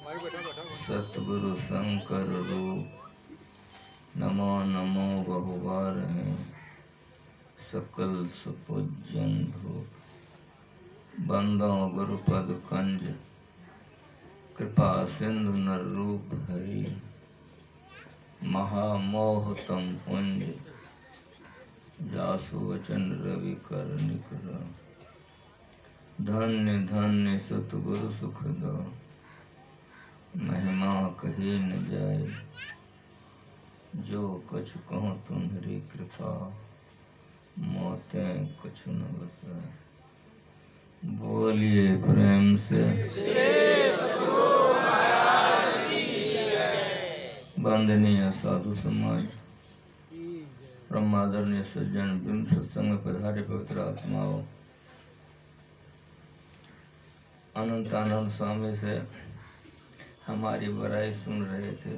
सतगुरु शंकर रूप नमो नमो बहुबार हैं सकल सुपूजन भूप बंदो गुरुपद कंज कृपा सिंधु नर रूप हरि महामोहतम पुंज जासु वचन रवि कर निकर धन्य धन्य सतगुरु सुख दो महिमा कही न जाए जो कुछ कहूँ तुम्हारी कृपा मोते कुछ न बताए। बोलिए प्रेम से वंदनीय साधु समाज ब्रह्मादरणीय सज्जन बिंब सत्संग पधारे पवित्र आत्माओं अनंत आनंद स्वामी से हमारी बड़ाई सुन रहे थे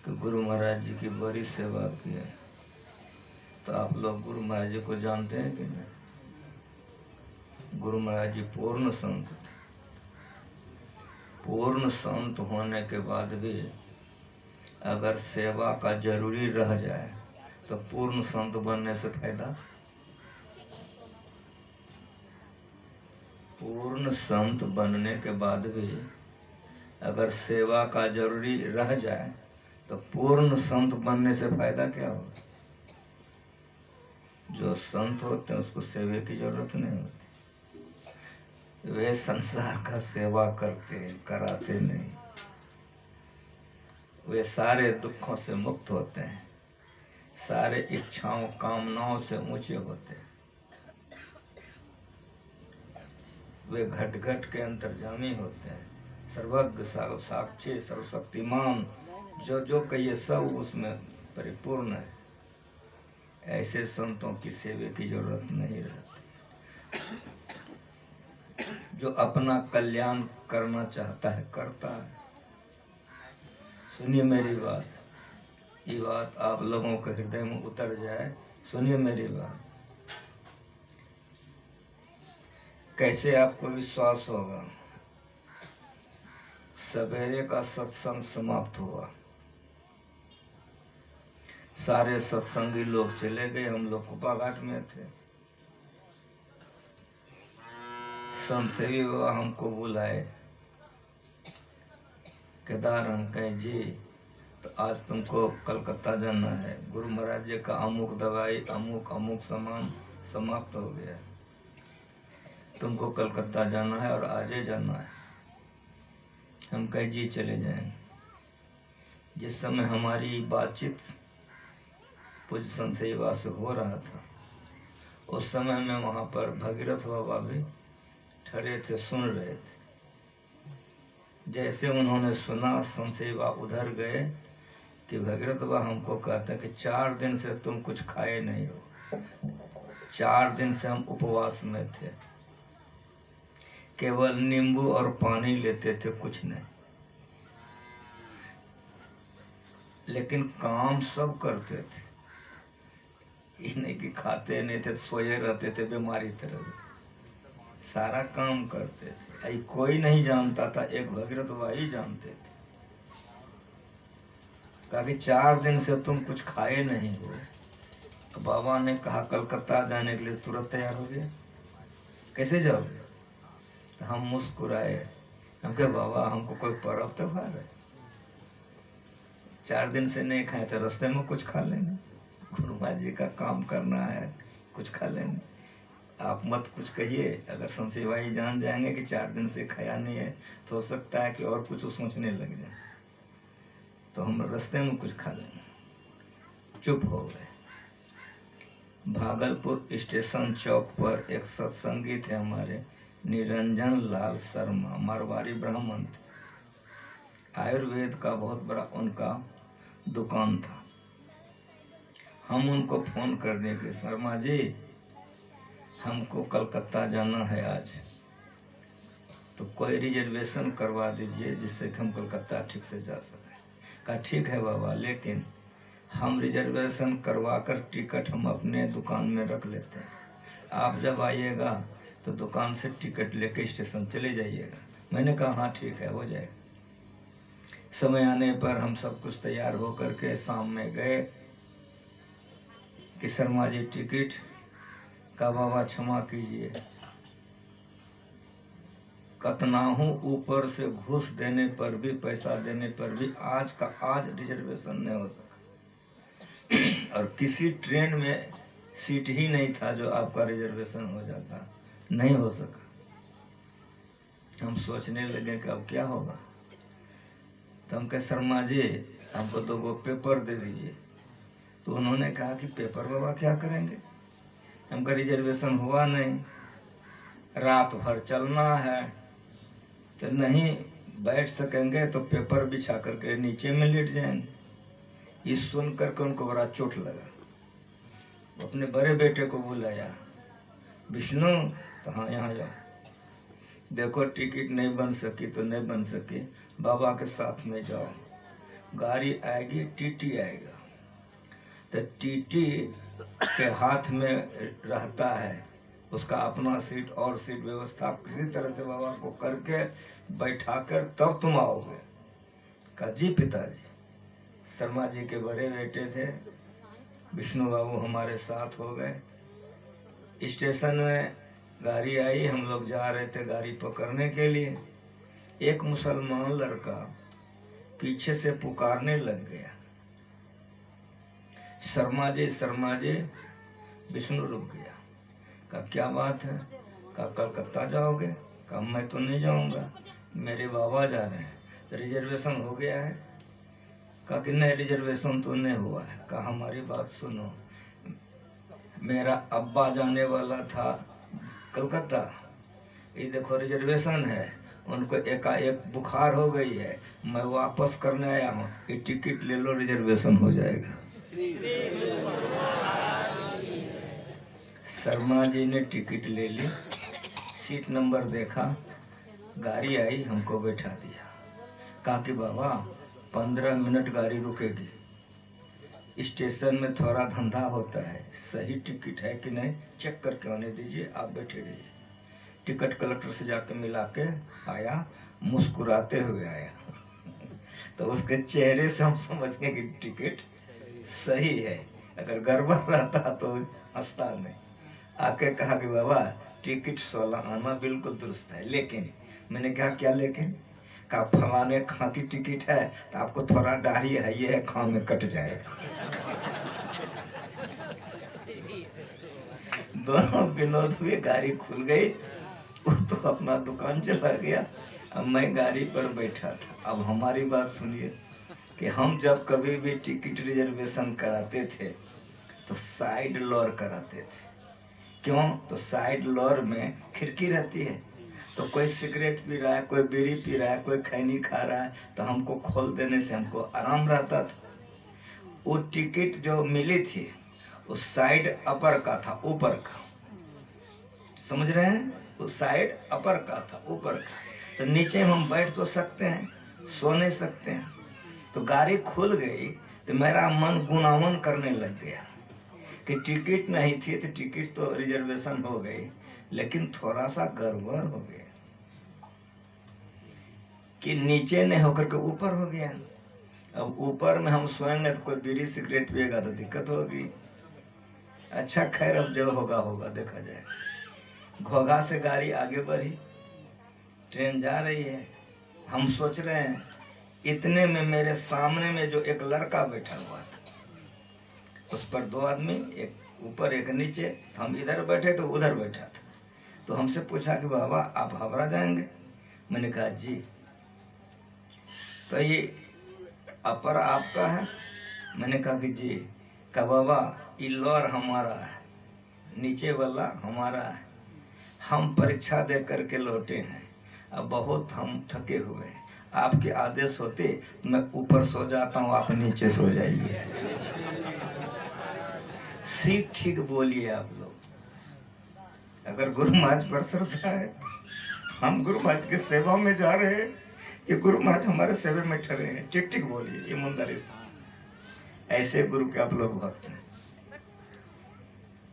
कि गुरु महाराज जी की बड़ी सेवा की है। तो आप लोग गुरु महाराज जी को जानते हैं कि नहीं? गुरु महाराज जी पूर्ण संत थे। पूर्ण संत होने के बाद भी अगर सेवा का जरूरी रह जाए तो पूर्ण संत बनने से फायदा। पूर्ण संत बनने के बाद भी अगर सेवा का जरूरी रह जाए तो पूर्ण संत बनने से फायदा क्या होगा? जो संत होते हैं उसको सेवे की जरूरत नहीं होती। वे संसार का सेवा करते कराते नहीं। वे सारे दुखों से मुक्त होते हैं, सारे इच्छाओं कामनाओं से ऊंचे होते हैं। वे घट घट के अंतर्जामी होते हैं, सर्वज्ञ साक्षी सर्वशक्तिमान जो जो कहिए सब उसमें परिपूर्ण है। ऐसे संतों की सेवा की जरूरत नहीं रहती। जो अपना कल्याण करना चाहता है करता है। सुनिए मेरी बात, ये बात आप लोगों के हृदय में उतर जाए। सुनिए मेरी बात। कैसे आपको विश्वास होगा? सवेरे का सत्संग समाप्त हुआ, सारे सत्संगी लोग चले गए, हम लोग कुपाघाट में थे। संत सेवी बाबा हमको बुलाए, केदार हम कहें जी तो आज तुमको कलकत्ता जाना है, गुरु महाराज जी का अमुक दवाई अमुक अमुक सामान समाप्त हो गया, तुमको कलकत्ता जाना है और आज ही जाना है। हम कहे जी चले जाएंगे। जिस समय हमारी बातचीत पूज्य संत सेवा से हो रहा था उस समय में वहां पर भगीरथ बाबा भी खड़े थे, सुन रहे थे। जैसे उन्होंने सुना संत सेवा उधर गए कि भगीरथ बाबा हमको कहते हैं कि 4 दिन से तुम कुछ खाए नहीं हो। 4 दिन से हम उपवास में थे, केवल नींबू और पानी लेते थे, कुछ नहीं। लेकिन काम सब करते थे, ये नहीं कि खाते नहीं थे, सोए रहते थे बीमारी तरह, सारा काम करते थे। ऐ कोई नहीं जानता था, एक भगीरथ बाबा ही जानते थे। कहा कि 4 दिन से तुम कुछ खाए नहीं हो। तो बाबा ने कहा कलकत्ता जाने के लिए तुरंत तैयार हो गए। कैसे जाओगे? तो हम मुस्कुराए, हम कहे बाबा हमको कोई पर्व त्योहार है, 4 दिन से नहीं खाए तो रास्ते में कुछ खा लेंगे। गुरु महाराज जी का काम करना है, कुछ खा लेंगे। आप मत कुछ कहिए, अगर संत सेवाई जान जाएंगे कि 4 दिन से खाया नहीं है तो हो सकता है कि और कुछ सोचने लग जाए, तो हम रास्ते में कुछ खा लेंगे। चुप हो गए। भागलपुर स्टेशन चौक पर एक सत्संगी थे हमारे, निरंजन लाल शर्मा, मारवाड़ी ब्राह्मण थे। आयुर्वेद का बहुत बड़ा उनका दुकान था। हम उनको फोन कर देंगे, शर्मा जी हमको कलकत्ता जाना है आज, तो कोई रिजर्वेशन करवा दीजिए जिससे कि हम कलकत्ता ठीक से जा सकें। कहा ठीक है बाबा, लेकिन हम रिजर्वेशन करवाकर टिकट हम अपने दुकान में रख लेते हैं, आप जब आइएगा तो दुकान से टिकट लेके स्टेशन चले जाइएगा। मैंने कहा हाँ ठीक है, हो जाएगा। समय आने पर हम सब कुछ तैयार होकर के शाम में गए कि शर्मा जी टिकट का बाबा क्षमा कीजिए, कतनाहू ऊपर से घूस देने पर भी, पैसा देने पर भी आज का आज रिजर्वेशन नहीं हो सका। और किसी ट्रेन में सीट ही नहीं था जो आपका रिजर्वेशन हो जाता, नहीं हो सका। हम सोचने लगे कि अब क्या होगा। तो हम कहे शर्मा जी हमको 2 पेपर दे दीजिए। तो उन्होंने कहा कि पेपर बाबा क्या करेंगे, हमका रिजर्वेशन हुआ नहीं, रात भर चलना है, तो नहीं बैठ सकेंगे तो पेपर बिछा करके नीचे में लेट जाएंगे। ये सुन करके उनको बड़ा चोट लगा। वो अपने बड़े बेटे को बुलाया, विष्णु तो हाँ यहाँ जाओ, देखो टिकट नहीं बन सकी तो नहीं बन सकी, बाबा के साथ में जाओ, गाड़ी आएगी, टीटी आएगा, तो टीटी के हाथ में रहता है उसका अपना सीट और सीट व्यवस्था, किसी तरह से बाबा को करके बैठाकर तब तुम आओगे। कहा जी पिताजी। शर्मा जी के बड़े बेटे थे, विष्णु बाबू हमारे साथ हो गए। स्टेशन में गाड़ी आई, हम लोग जा रहे थे गाड़ी पकड़ने के लिए। एक मुसलमान लड़का पीछे से पुकारने लग गया, शर्मा जी। विष्णु रुक गया। कहा क्या बात है? कहा कलकत्ता जाओगे? कहा मैं तो नहीं जाऊंगा, मेरे बाबा जा रहे हैं। रिजर्वेशन हो गया है? कहा कि नहीं रिजर्वेशन तो नहीं हुआ है। कहा हमारी बात सुनो, मेरा अब्बा जाने वाला था कलकत्ता, ये देखो रिजर्वेशन है, उनको एकाएक बुखार हो गई है, मैं वापस करने आया हूँ, ये टिकट ले लो, रिजर्वेशन हो जाएगा। शर्मा जी ने टिकट ले ली, सीट नंबर देखा, गाड़ी आई, हमको बैठा दिया। कहा कि बाबा 15 मिनट गाड़ी रुकेगी, स्टेशन में थोड़ा धंधा होता है, सही टिकट है कि नहीं चेक करके आने दीजिए, आप बैठे रहिए। टिकट कलेक्टर से जाके मिला के आया, मुस्कुराते हुए आया। तो उसके चेहरे से हम समझ गए कि टिकट सही है, अगर गड़बड़ रहता तो हंसता नहीं। आके कहा कि बाबा टिकट 16 आना बिल्कुल दुरुस्त है, लेकिन मैंने कहा क्या लेकिन? का फलाने खां की टिकट है तो आपको थोड़ा दाढ़ी है, ये है खां में कट जाएगा। दोनों विनोद हुए, गाड़ी खुल गई, वो तो अपना दुकान चला गया, अब मैं गाड़ी पर बैठा था। अब हमारी बात सुनिए कि हम जब कभी भी टिकट रिजर्वेशन कराते थे तो साइड लोअर कराते थे। क्यों? तो साइड लोअर में खिड़की रहती है, तो कोई सिगरेट पी रहा है, कोई बीड़ी पी रहा है, कोई खैनी खा रहा है, तो हमको खोल देने से हमको आराम रहता था। वो टिकट जो मिली थी उस साइड अपर का था, ऊपर का, समझ रहे हैं? उस साइड अपर का था, ऊपर का, तो नीचे हम बैठ तो सकते हैं, सो नहीं सकते हैं। तो गाड़ी खुल गई तो मेरा मन गुनावन करने लग गया कि टिकट नहीं थी, तो टिकट तो रिजर्वेशन हो गई, लेकिन थोड़ा सा गड़बड़ हो गया कि नीचे नहीं होकर के ऊपर हो गया। अब ऊपर में हम सोएंगे तो कोई बीड़ी सिगरेट पिएगा तो दिक्कत होगी। अच्छा खैर, अब जो होगा होगा, देखा जाए। घोघा से गाड़ी आगे बढ़ी, ट्रेन जा रही है, हम सोच रहे हैं, इतने में मेरे सामने में जो एक लड़का बैठा हुआ था, उस पर 2 आदमी, एक ऊपर एक नीचे, हम इधर बैठे तो उधर बैठा था। तो हमसे पूछा कि बाबा आप हावड़ा जाएंगे? मैंने कहा जी। तो ये अपर आपका है? मैंने कहा कि जी। कहा बाबा ये लोअर हमारा है, नीचे वाला हमारा है, हम परीक्षा दे करके लौटे हैं, अब बहुत हम थके हुए हैं, आपके आदेश होते मैं ऊपर सो जाता हूँ, आप नीचे सो जाइए। ठीक ठीक बोलिए आप लोग। अगर गुरु महाराज पर श्रद्धा है, हम गुरु महाराज की सेवा में जा रहे हैं कि गुरु महाराज हमारे सेवा में ठहरे हैं, ठीक ठीक बोलिए, ईमानदारी से। ऐसे गुरु के आप लोग भक्त हैं,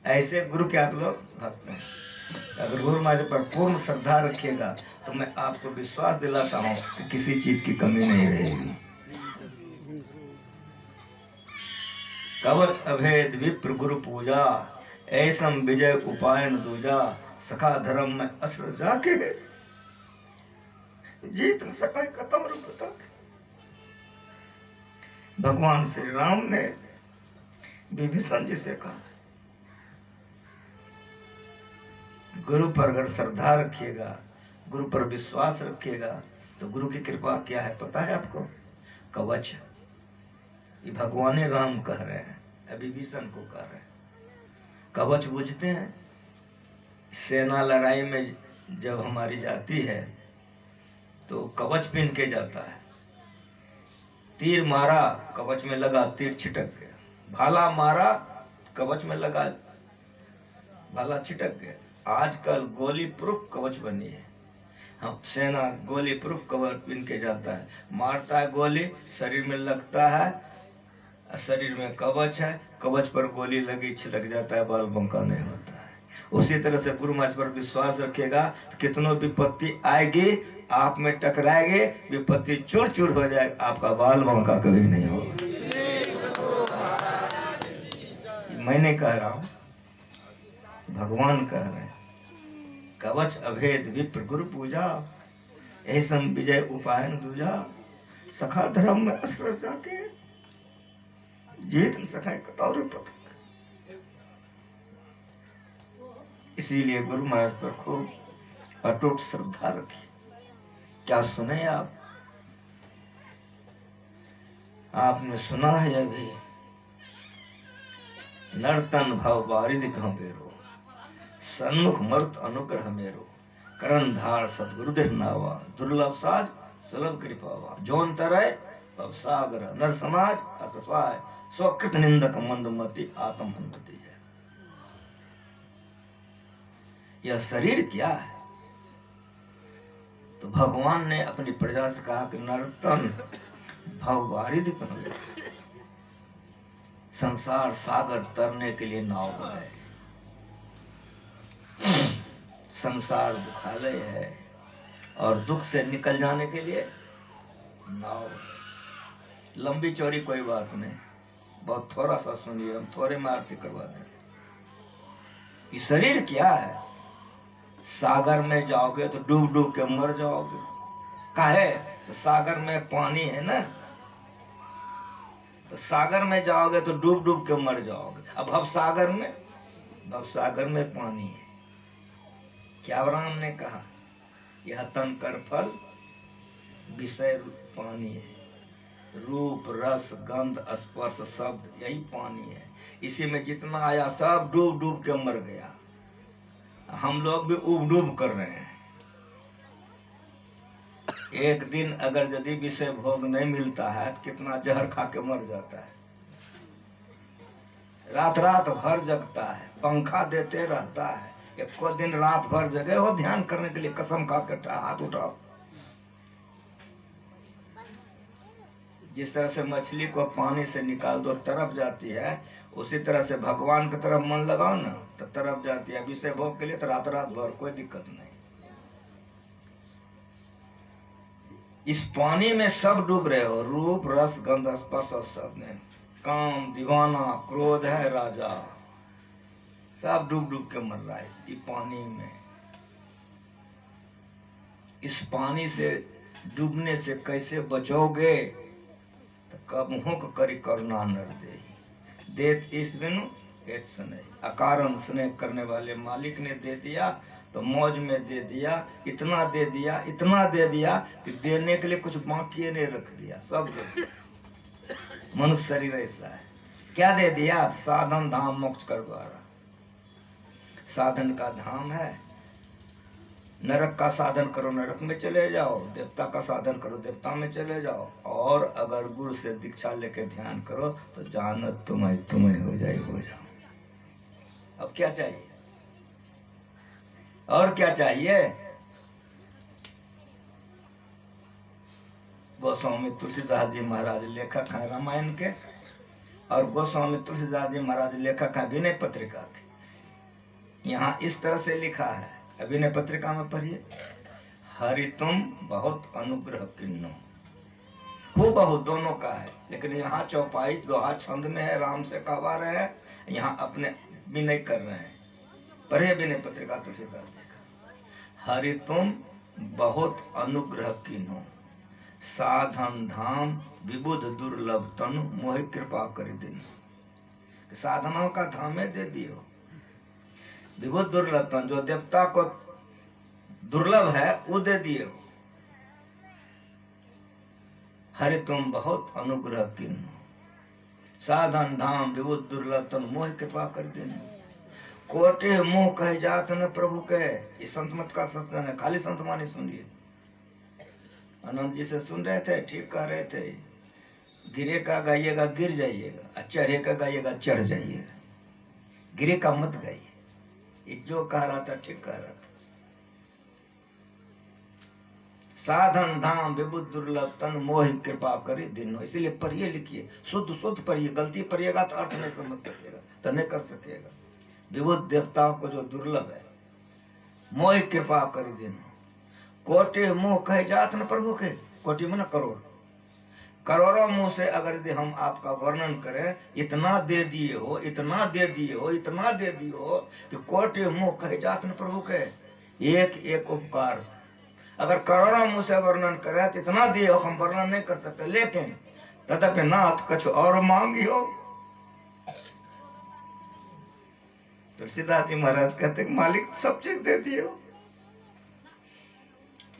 ऐसे गुरु के आप लोग भक्त हैं। अगर गुरु महाराज पर पूर्ण श्रद्धा रखिएगा तो मैं आपको विश्वास दिलाता हूँ कि किसी चीज की कमी नहीं रहेगी। कवच अभेद विप्र गुरु पूजा, ऐसम विजय उपाय न दूजा, सखा धर्म में असर जाके जीत न सका खत्म रूप। भगवान श्री राम ने विभीषण जी से कहा, गुरु पर अगर श्रद्धा रखिएगा, गुरु पर विश्वास रखिएगा, तो गुरु की कृपा क्या है पता है आपको? कवच। ये भगवान राम कह रहे हैं, विभीषण को कह रहे हैं। कवच बुझते हैं? सेना लड़ाई में जब हमारी जाती है तो कवच पहन के जाता है। तीर मारा, कवच में लगा, तीर छिटक गया। भाला मारा, कवच में लगा, भाला छिटक गया। आजकल गोली प्रूफ कवच बनी है। हम सेना गोली प्रूफ कवच पहन के जाता है, मारता है गोली, शरीर में लगता है, शरीर में कवच है, कवच पर गोली लगी, छिलक जाता है, बाल बंका नहीं होता है। उसी तरह से गुरु महाराज पर विश्वास रखेगा, कितनों विपत्ति आएगी, आप में टकराएगी, विपत्ति चूर चूर हो जाए, आपका बाल बंका कभी नहीं होगा। मैंने कह रहा हूं, भगवान कह रहे हैं, कवच अभेद विप्र गुरु पूजा, ऐसम विजय उपाय न दूजा, सखा धर्म में असर जाके जीत न सका कतौर पथ। इसीलिए गुरु महाराज पर खूब अटूट श्रद्धा रखी। क्या सुने आप? आपने सुना है अभी, नर्तन भव बारिद गंभीरो, सन्मुख मरुत अनुग्रह मेरो, करण धार सदगुरुदेव नावा, दुर्लभ साज सुलभ कृपावा, जोन तरय तब सागर, नर समाज असपाय, स्वकृत निंदक मंदमति आत्महंति है। यह शरीर क्या है? तो भगवान ने अपनी प्रजा से कहा कि नर्तन भव बारिद गंभीरो, संसार सागर तरने के लिए नाव है, संसार दुखालय है, और दुख से निकल जाने के लिए नाव। लंबी चौड़ी कोई बात नहीं, बहुत थोड़ा सा सुनिए, हम थोड़े में आरती करवा दें। ये शरीर क्या है? सागर में जाओगे तो डूब डूब के मर जाओगे। काहे? तो सागर में पानी है ना, तो सागर में जाओगे तो डूब डूब के मर जाओगे। अब भव सागर में पानी है। क्या राम ने कहा? यह तन कर फल विषय पानी है, रूप रस गंध स्पर्श शब्द यही पानी है। इसी में जितना आया सब डूब डूब के मर गया। हम लोग भी उब डूब कर रहे हैं। एक दिन अगर यदि विषय भोग नहीं मिलता है तो कितना जहर खा के मर जाता है। रात रात भर जगता है, पंखा देते रहता है, एक को दिन रात भर जगे हो ध्यान करने के लिए, कसम खा के हाथ उठाओ। जिस तरह से मछली को पानी से निकाल दो तरफ जाती है, उसी तरह से भगवान की तरफ मन लगाओ ना तो तरफ जाती है। विषय भोग के लिए तो रात रात भर कोई दिक्कत नहीं। इस पानी में सब डूब रहे हो, रूप रस गंध स्पर्श और सब में। काम दीवाना क्रोध है राजा, सब डूब डूब के मर रहा है इस पानी में। इस पानी से डूबने से कैसे बचोगे? तो कब हुक करी करुणा नर दे, देत इस बिनु हेत स्नेह, अकारण स्नेह करने वाले मालिक ने दे दिया तो मौज में दे दिया, इतना दे दिया, इतना दे दिया कि देने के लिए कुछ बाकी नहीं रख दिया, सब दे दिया। मनुष्य शरीर ऐसा है। क्या दे दिया? साधन धाम मोक्ष कर द्वारा। साधन का धाम है, नरक का साधन करो नरक में चले जाओ, देवता का साधन करो देवता में चले जाओ, और अगर गुरु से दीक्षा लेके ध्यान करो तो जानत तुम्हें हो जाओ। अब क्या चाहिए? और क्या चाहिए? गोस्वामी तुलसीदास जी महाराज लेखक हैं रामायण के, और गोस्वामी तुलसीदास जी महाराज लेखक हैं विनय पत्रिका के। यहाँ इस तरह से लिखा है, विनय पत्रिका में पढ़िए, हरि तुम बहुत अनुग्रह किन्नो, वो बहुत दोनों का है, लेकिन यहाँ चौपाई दोहा छंद में है, राम से कहवा रहे हैं, यहाँ अपने विनय कर रहे हैं। पढ़े विनय पत्रिका तुलसीदास जी का। हरि तुम बहुत अनुग्रह कीन्हो, साधन धाम विबुध दुर्लभ तनु, मोहि कृपा कर दिन। साधनाओं का धामे दे दियो, विबुध दुर्लभ तनु, जो देवता को दुर्लभ है वो दे दिए। हरि तुम बहुत अनुग्रह कीन्हो, साधन धाम विबुध दुर्लभ तनु, मोहि कृपा कर दिन। कोटे मुंह कह जात न प्रभु के। इस संत मत का सत्संग है, खाली संत मानी सुनिए। आनंद जी से सुन रहे थे, ठीक कह रहे थे। गिरे का गाइएगा गिर जाइएगा, चढ़े का गाइएगा चढ़ जाइएगा, गिरे का मत गाइए। जो कह रहा था ठीक कह रहा था। साधन धाम विबुध दुर्लभ तन, मोहि कृपा करे दिन। इसीलिए पढ़िए लिखिए, शुद्ध शुद्ध पढ़िए। गलती पढ़िएगा तो अर्थ नहीं समझ सकेगा, तो नहीं कर सकेगा। विबुध देवताओं को जो दुर्लभ है, मोहि कृपा करे दिन। कोटि मुंह कह जात न प्रभु के। कोटि में न करोड़, करोड़ों मुंह से अगर यदि हम आपका वर्णन करें, इतना दे दिए हो, इतना दे दिए हो, इतना दे दिए हो कि कोटि मुंह कह जात न प्रभु के। एक एक उपकार अगर करोड़ों मुंह से वर्णन करें तो इतना दिए हो हम वर्णन नहीं कर सकते। लेकिन तदपि नाथ कुछ और मांगियो। तुलसीदास जी महाराज कहते मालिक सब चीज दे दिए,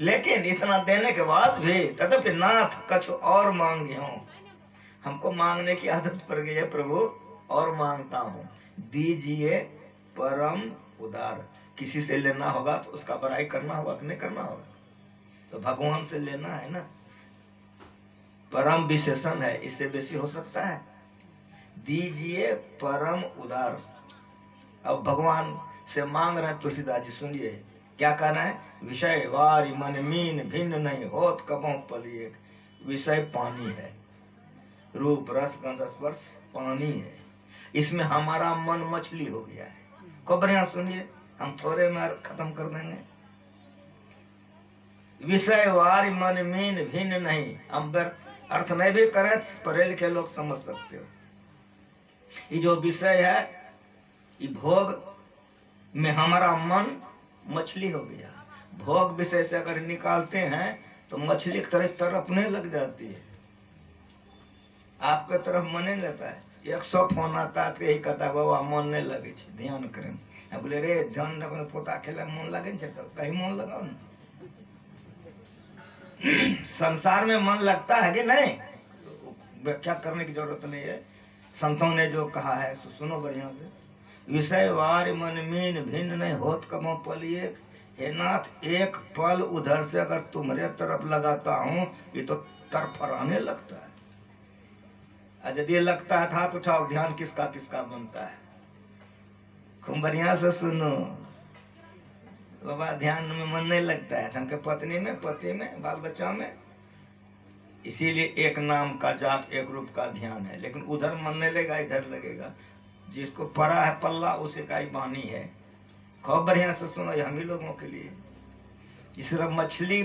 लेकिन इतना देने के बाद भी तदपि नाथ कुछ और मांगियो। हमको मांगने की आदत पड़ गई है प्रभु, और मांगता हूँ, दीजिए परम उदार। किसी से लेना होगा तो उसका बड़ाई करना होगा कि नहीं करना होगा, तो भगवान से लेना है ना। परम विशेषण है, इससे बेसी हो सकता है। दीजिए परम उदार। अब भगवान से मांग रहे हैं तुलसीदास जी, सुनिए क्या कहना है। विषय वारी मन मीन भिन्न नहीं होत कबों पल एक। विषय पानी है, रूप रस गंध स्पर्श पानी है, इसमें हमारा मन मछली हो गया है। खूब बढ़िया सुनिए, हम थोड़े में खत्म कर देंगे। विषय वारी मन मीन भिन्न नहीं, हम अर्थ नहीं भी करें, पढ़े लिखे लोग समझ सकते हो। ये जो विषय है, ये भोग में हमारा मन मछली हो गया। भोग विषय से अगर निकालते हैं तो मछली की तरह तड़पने लग जाती है, आपके तरफ मन नहीं लगता है। 100 फोन आता है तो यही कहता है बाबा मन नहीं लगे, ध्यान करें। बोले रे ध्यान रखने पोता खेला मन लगे, कहीं मन लगाओ ना। संसार में मन लगता है कि नहीं, व्याख्या करने की जरूरत नहीं है। संतों ने जो कहा है तो सुनो बढ़िया से। विषय वार मन मीन भिन्न नहीं होत कबों पल एक। हे नाथ एक पल उधर से अगर तुम्हारे तरफ लगाता हूँ ये तो तरफराने लगता है। यदि लगता है हाथ उठाओ, ध्यान किसका किसका बनता है। खूब बढ़िया से सुनो बाबा, ध्यान में मन नहीं लगता है, हमके पत्नी में, पति में, बाल बच्चा में। इसीलिए एक नाम का जाप एक रूप का ध्यान है, लेकिन उधर मन नहीं लगेगा, इधर लगेगा। जिसको पड़ा है पल्ला उसे का ही बानी है। खूब बढ़िया से सुनो, हम ही लोगों के लिए। जिस तरह मछली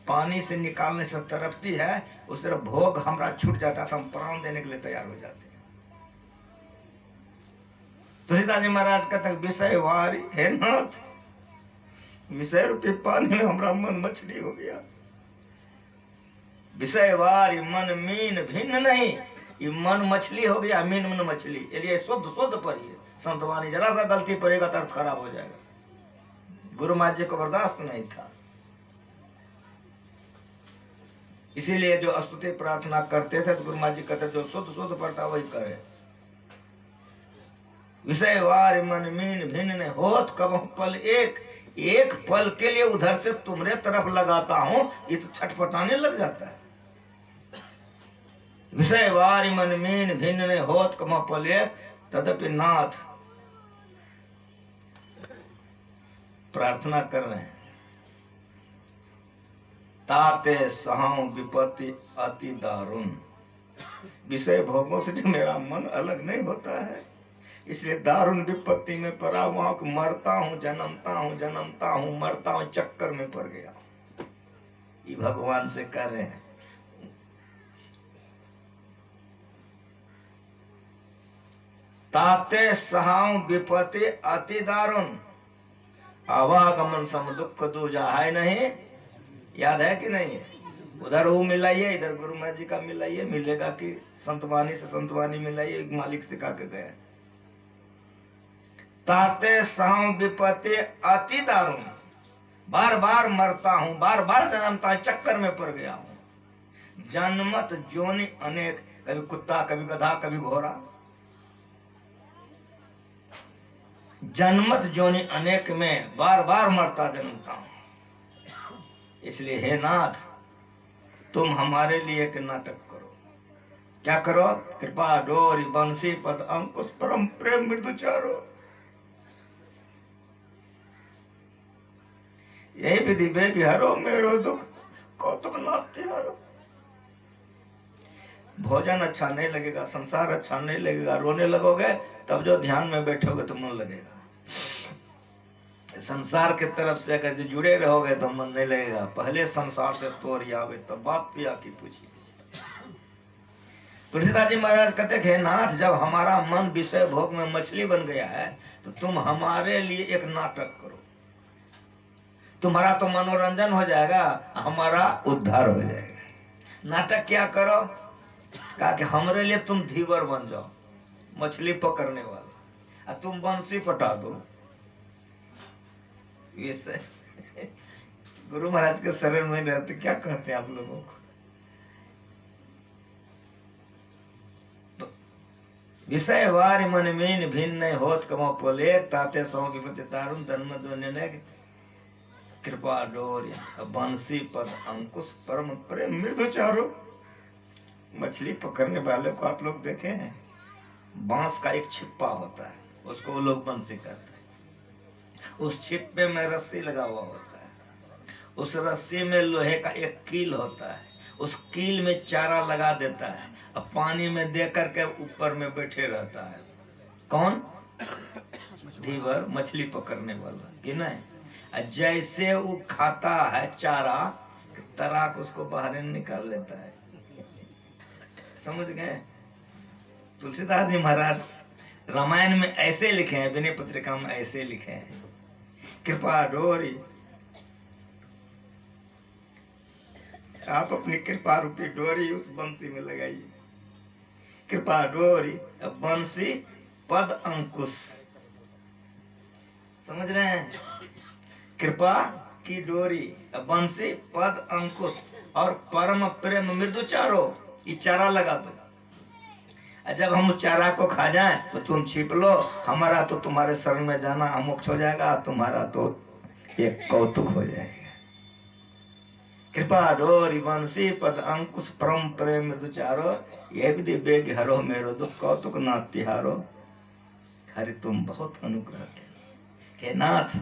पानी से निकालने से तरपती है, उस तरह भोग हमारा छूट जाता था, हम प्राण देने के लिए तैयार हो जाते हैं। तुलसीदास जी महाराज कहते हैं विषय वारी है नाथ, विषय रूपी पानी में हमारा मन मछली हो गया। विषय वारी मन मीन भिन्न नहीं, ये मन मछली हो गया, मीन मन मछली। इसलिए शुद्ध शुद्ध पढ़िए संतवानी, जरा सा गलती पड़ेगा तो अर्थ खराब हो जाएगा। गुरु महाराज जी को बर्दाश्त नहीं था, इसीलिए जो स्तुति प्रार्थना करते थे तो गुरु महाराज जी कहते जो शुद्ध शुद्ध पढ़ता वही करे। विषय वार मन मीन भिन्न ने होत कब पल एक, एक पल के लिए उधर से तुम्हारे तरफ लगाता हूं, ये तो छटपटाने लग जाता है। विषय वार मन मीन भिन्न ने होत कब पल एक, तदपि नाथ प्रार्थना कर रहे हैं। ताते सहाऊं विपत्ति अति दारुण। विषय भोगों से जो मेरा मन अलग नहीं होता है, इसलिए दारुण विपत्ति में पड़ा हुआ, मरता हूं जन्मता हूं, जन्मता हूं मरता हूं, चक्कर में पड़ गया। ये भगवान से कर रहे हैं। ताते सहाऊ विपत्ति अति दारुण, आवागमन सम दुख दूजा है नहीं। याद है कि नहीं? उधर वो मिलाइए, इधर गुरु महाराज जी का मिलाइए, मिलेगा कि संतवानी से संतवानी मिलाइए, मालिक सिखा के गए। ताते सहाऊ विपत्ति अति दारुण, बार बार मरता हूं, बार बार जन्मता, चक्कर में पड़ गया हूं। जन्मत जोनि अनेक, कभी कुत्ता, कभी गधा, कभी घोड़ा। जन्मत जोनि अनेक में बार बार मरता जन्मता हूं। इसलिए हे नाथ, तुम हमारे लिए एक नाटक करो। क्या करो? कृपा डोरी बंसी पद अंकुश परम प्रेम मृदु चारो। यही विधि बेग हरो मेरो दुख कौतुक नाथ तिहारो। भोजन अच्छा नहीं लगेगा, संसार अच्छा नहीं लगेगा, रोने लगोगे, तब जो ध्यान में बैठोगे तो मन लगेगा। संसार की तरफ से अगर जुड़े रहोगे तो मन नहीं लगेगा। पहले संसार से तोड़ आवे तब बात पिया की पूछी। तुलसीदास जी महाराज कहते थे, नाथ जब हमारा मन विषय भोग में मछली बन गया है तो तुम हमारे लिए एक नाटक करो। तुम्हारा तो मनोरंजन हो जाएगा, हमारा उद्धार हो जाएगा। नाटक क्या करो? कहा कि हमारे लिए तुम धीवर बन जाओ, मछली पकड़ने वाला, और तुम बंसी पटा दो। ये गुरु महाराज के शरण में रहते क्या कहते हैं आप लोगों को? तो विषय वार मन मीन भिन्न होत कमो पोले, ताते सौ की पति तारुण जन्म दो निर्णय कृपा डोर बंसी पद अंकुश परम प्रेम मृदु चारो। मछली पकड़ने वाले को आप लोग देखे हैं? बांस का एक छिप्पा होता है, उसको वो लोग बंसी करते हैं। उस छिप्पे में रस्सी लगा हुआ होता है, उस रस्सी में लोहे का एक कील होता है, उस कील में चारा लगा देता है, अब पानी में दे करके ऊपर में बैठे रहता है। कौन? धीवर, मछली पकड़ने वाला कि नहीं? जैसे वो खाता है चारा, तराक उसको बाहर निकाल लेता है। समझ गए? तुलसीदास जी महाराज रामायण में ऐसे लिखे हैं, विनय पत्रिका में ऐसे लिखे हैं, कृपा डोरी, आप अपनी कृपा रूपी डोरी उस बंसी में लगाइए। कृपा डोरी बंसी पद अंकुश। समझ रहे हैं? कृपा की डोरी बंसी पद अंकुश और परम प्रेम मृदु चारो। ये चारा लगा दो, जब हम चारा को खा जाएं तो तुम छिप लो, हमारा तो तुम्हारे शरण में जाना अमुक्त हो जाएगा, तुम्हारा तो एक कौतुक हो जाएगा। कृपा डोरी बंसी पद अंकुश परम प्रेम मृदु चारो, ये विधि बेग हरो मेरो दुख कौतुक नाथ तिहारो। हरि तुम बहुत अनुग्रह के नाथ,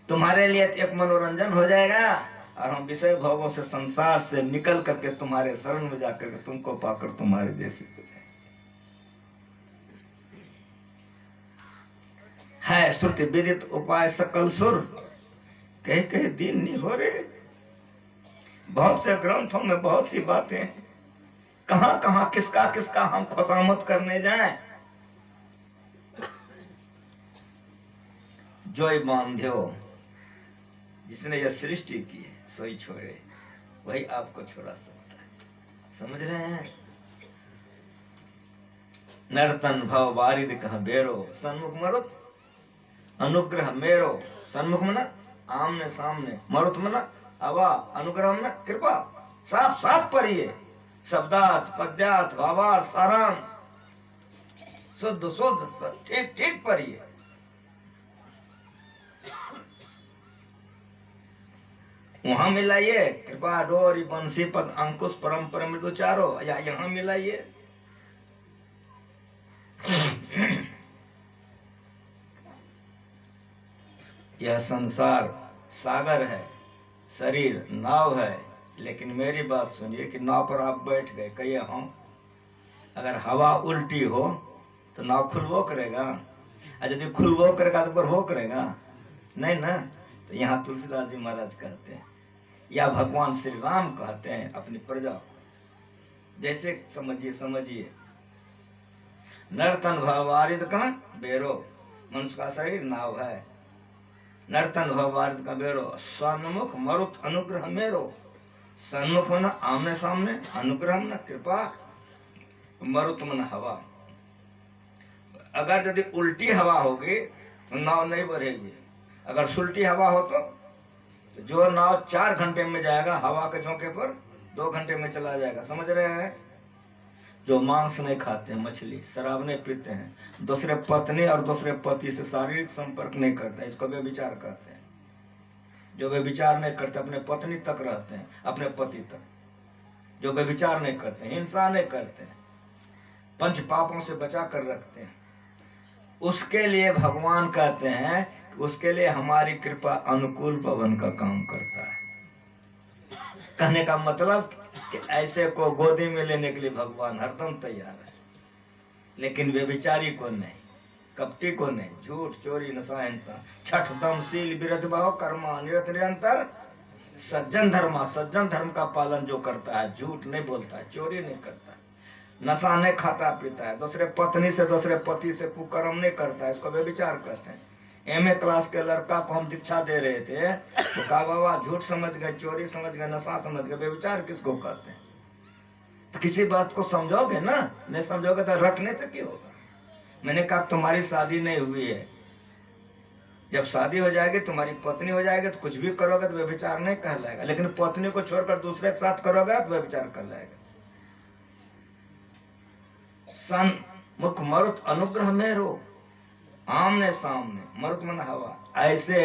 तुम्हारे लिए एक मनोरंजन हो जाएगा और हम विषय भोगों से संसार से निकल करके तुम्हारे शरण में जाकर के तुमको पाकर तुम्हारे जैसे हो जाए। है श्रुति विदित उपाय सकल सुर, कहीं कहीं दिन नहीं हो रहे। बहुत से ग्रंथों में बहुत सी बातें, कहां कहां किसका किसका हम खुशामद करने जाएं। जोई बांध्यो, जिसने यह सृष्टि की है सोई छोड़े, वही आपको छोड़ा सकता है। समझ रहे हैं? नर्तन भव बारिद कह बेरो, सन्मुख मरुत अनुग्रह मेरो। सन्मुख मना आमने सामने, मरुत मना अवा, अनुग्रह मना कृपा। साफ साफ पढ़िए, शब्दार्थ पद्यार्थ भावार्थ सारांश शुद्ध शुद्ध ठीक ठीक पढ़िए। वहां मिलाइए कृपा डोरी बंसी पद अंकुश परम परम मृदु चारो, या यहां मिलाइए। यह संसार सागर है, शरीर नाव है, लेकिन मेरी बात सुनिए कि नाव पर आप बैठ गए, कहिए हम, अगर हवा उल्टी हो तो नाव खुलवो करेगा, और यदि खुलवो करेगा तो बढ़वो करेगा नहीं ना। तो यहाँ तुलसीदास जी महाराज कहते हैं, या भगवान श्री राम कहते हैं अपनी प्रजा, जैसे समझिए समझिए, नर्तन भवारिद का बेरो, मनुष्य का शरीर नाव है। नर्तन भवारिद का बेरो, सन्मुख मरुत अनुग्रह मेरो। सन्मुख मन आमने सामने, अनुग्रह मन कृपा, मरुत मन हवा। अगर यदि उल्टी हवा होगी तो नाव नहीं बढ़ेगी। अगर सुलटी हवा हो तो जो नाव 4 घंटे में जाएगा, हवा के झोंके पर 2 घंटे में चला जाएगा। समझ रहे हैं? जो मांस नहीं खाते हैं, मछली, शराब नहीं पीते हैं, दूसरे पत्नी और दूसरे पति से शारीरिक संपर्क नहीं करते, इसको व्यभिचार कहते हैं। जो व्यभिचार नहीं करते अपने पत्नी तक रहते हैं, अपने पति तक। जो व्यभिचार नहीं करते, हिंसा नहीं करते, पंच पापों से बचा कर रखते हैं, उसके लिए भगवान कहते हैं, उसके लिए हमारी कृपा अनुकूल पवन का काम करता है। कहने का मतलब कि ऐसे को गोदी में लेने के लिए भगवान हरदम तैयार है, लेकिन व्यभिचारी को नहीं, कपटी को नहीं, झूठ चोरी नशा हिंसा छठ दम शील विरत भाव कर्मा निरत निरंतर सज्जन धर्मा। सज्जन धर्म का पालन जो करता है, झूठ नहीं बोलता है, चोरी नहीं करता है, नशा नहीं खाता पीता है, दूसरे पत्नी से दूसरे पति से कुकर्म नहीं करता है, इसको व्यभिचार कहते हैं। एमए क्लास के लड़का को हम दीक्षा दे रहे थे तो कहा बाबा झूठ समझ गए, चोरी समझ गए, नशा समझ गए, व्यभिचार किसको कहते हैं? तो किसी बात को समझोगे ना, नहीं समझोगे तो रखने से क्या होगा? मैंने कहा तुम्हारी शादी नहीं हुई है, जब शादी हो जाएगी, तुम्हारी पत्नी हो जाएगी, तो कुछ भी करोगे तो व्यभिचार नहीं कहलाएगा, लेकिन पत्नी को छोड़कर दूसरे के साथ करोगे तो व्यभिचार कहलाएगा। सन मुख मरुत अनुग्रह मेरो, आमने सामने मरुत मन हवा। ऐसे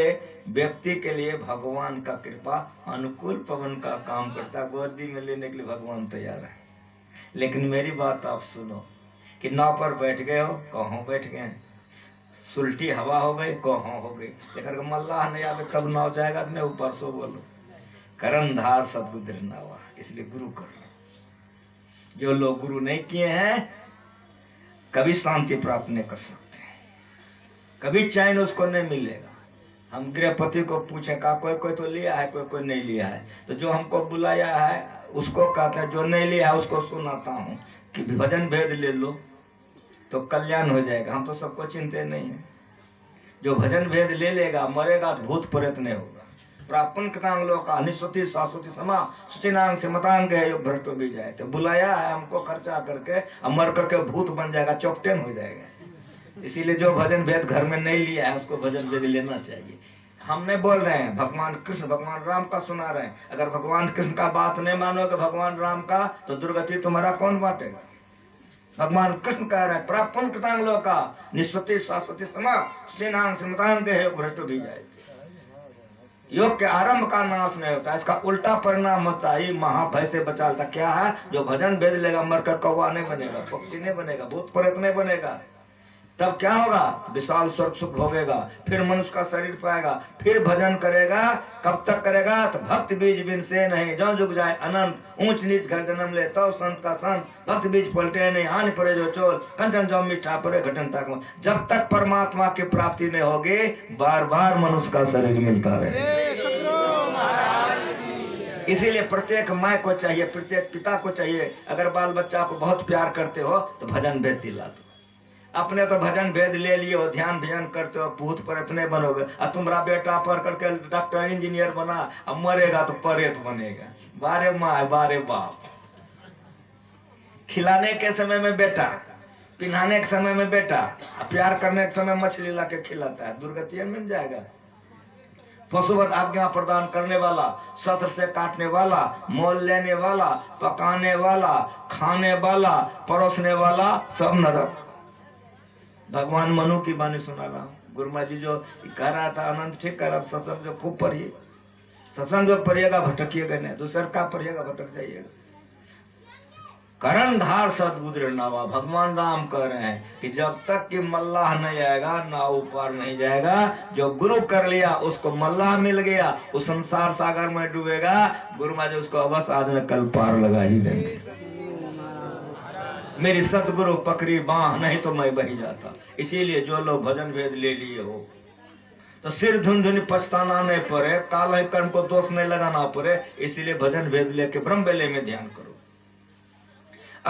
व्यक्ति के लिए भगवान का कृपा अनुकूल पवन का काम करता। गोदी में लेने के लिए भगवान तैयार है। लेकिन मेरी बात आप सुनो कि नाव पर बैठ गए हो, कहाँ बैठ गए, सुलटी हवा हो गई, कहाँ हो गई, लेकिन मल्लाह नहीं आवे कब नाव जाएगा? नहीं ऊपर सो बोलो करनधार सदगुरु नावा। इसलिए गुरु कर। जो लोग गुरु नहीं किए हैं कभी शांति प्राप्त नहीं कर सकते, कभी चैन उसको नहीं मिलेगा। हम गृहपति को पूछे, का कोई कोई तो लिया है, कोई कोई नहीं लिया है, तो जो हमको बुलाया है उसको कहता है, जो नहीं लिया है उसको सुनाता हूँ कि भजन भेद ले लो तो कल्याण हो जाएगा। हम तो सबको चिंते नहीं है। जो भजन भेद ले लेगा मरेगा तो भूत प्रेत नहीं होगा। प्रापन कृतांग लोका निश्वति शाश्वती समा सुचिनांग से मतांग है योग भ्रष्ट भी जाए। तो बुलाया है हमको खर्चा करके, अब मर करके भूत बन जाएगा, चौकटेन हो जाएगा। इसीलिए जो भजन भेद घर में नहीं लिया है उसको भजन भेद लेना चाहिए। हम नहीं बोल रहे हैं, भगवान कृष्ण भगवान राम का सुना रहे हैं। अगर भगवान कृष्ण का बात नहीं मानोगे भगवान राम का, तो दुर्गति तुम्हारा कौन बांटेगा? भगवान कृष्ण कह रहे हैं प्राप्तन कृतांग लोका निश्वति शाश्वती समा श्रीनाम श्रीमतांग है भ्रष्ट भी जाए। योग के आरंभ का नाश नहीं होता, इसका उल्टा परिणाम होता है, महाभय से बचाता। क्या है? जो भजन भेद लेगा मरकर कौवा नहीं बनेगा, पक्षी नहीं बनेगा, भूत प्रेत नहीं बनेगा। तब क्या होगा? विशाल स्वर्ग सुख भोगेगा, फिर मनुष्य का शरीर पाएगा, फिर भजन करेगा। कब तक करेगा? तो भक्त बीज बिन से नहीं, जो जुग जाए अनंत, ऊंच नीच घर जन्म ले तो संत का संत, भक्त बीज पलटे नहीं, हानि पड़े जो चोर, कंचन जो मीठा पड़े घटन तक। जब तक परमात्मा की प्राप्ति नहीं होगी बार बार मनुष्य का शरीर मिलता है। इसीलिए प्रत्येक माँ को चाहिए, प्रत्येक पिता को चाहिए, अगर बाल बच्चा को बहुत प्यार करते हो तो भजन भेद दिला दो। अपने तो भजन भेद ले लिए हो, ध्यान भजन करते हो, भूत प्रेत नहीं बनोगे। और तुम्हारा बेटा पढ़ करके डॉक्टर इंजीनियर बना, अब मरेगा तो प्रेत बनेगा। बारे माँ बारे बाप। खिलाने के समय में बेटा, पिन्हाने के समय में बेटा, प्यार करने के समय मछली ला के खिलाता है, दुर्गति मिल जाएगा। पशुवत आज्ञा प्रदान करने वाला, सत्र से काटने वाला, मोल लेने वाला, पकाने वाला, खाने वाला, परोसने वाला, सब नरक। भगवान मनु की बानी सुना रहा हूँ। गुरुमा जी जो कह रहा था आनंद ठीक कह रहा, सत्संग जो खूब पढ़िए, सत्संग जो पढ़िएगा भटकिएगा नहीं, दूसर का पढ़िएगा भटक जाइएगा। करणधार सदगुरु नावा। भगवान राम कह रहे हैं कि जब तक कि मल्लाह नहीं आएगा नाव ऊपर नहीं जाएगा। जो गुरु कर लिया उसको मल्लाह मिल गया, उस संसार सागर में डूबेगा। गुरुमा जी उसको अवश्य आज न कल पार लगा ही देंगे। मेरी सतगुरु पकड़ी बाह, नहीं तो मैं बही जाता। इसीलिए जो लोग भजन भेद ले लिए हो तो सिर धुन पछताना नहीं पड़े, काल कर्म को दोष नहीं लगाना पड़े। इसीलिए भजन भेद लेके ब्रह्म बेले में ध्यान करो।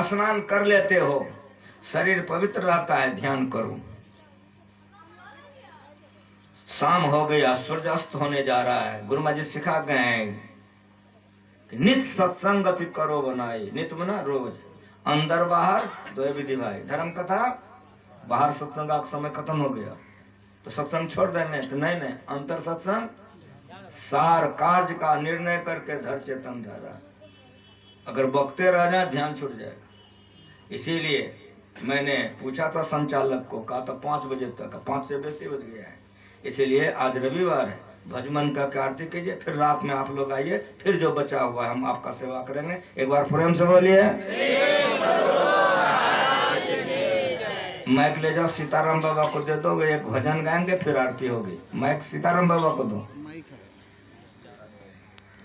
स्नान कर लेते हो शरीर पवित्र रहता है, ध्यान करो। शाम हो गया, सूर्यास्त होने जा रहा है। गुरु महाराज जी सिखा गए हैं कि नित सत्संग गति करो बनाई। नित मना रोज, अंदर बाहर दो विधि भाई। धर्म कथा बाहर सत्संग का समय खत्म हो गया तो सत्संग छोड़ देंगे तो नहीं, अंतर सत्संग सार कार्य का निर्णय करके धर चेतन धारा। अगर बकते रह जाए ध्यान छूट जाएगा। इसीलिए मैंने पूछा था संचालक को, कहा था 5 बजे तक, 5 से बेसी बज गया है। इसीलिए आज रविवार है, भजमन का आरती कीजिए, फिर रात में आप लोग आइए, फिर जो बचा हुआ है हम आपका सेवा करेंगे। एक बार प्रेम से बोलिए। माइक ले जाओ, सीताराम बाबा को दे दो, एक भजन गाएंगे, फिर आरती होगी। माइक सीताराम बाबा को दो।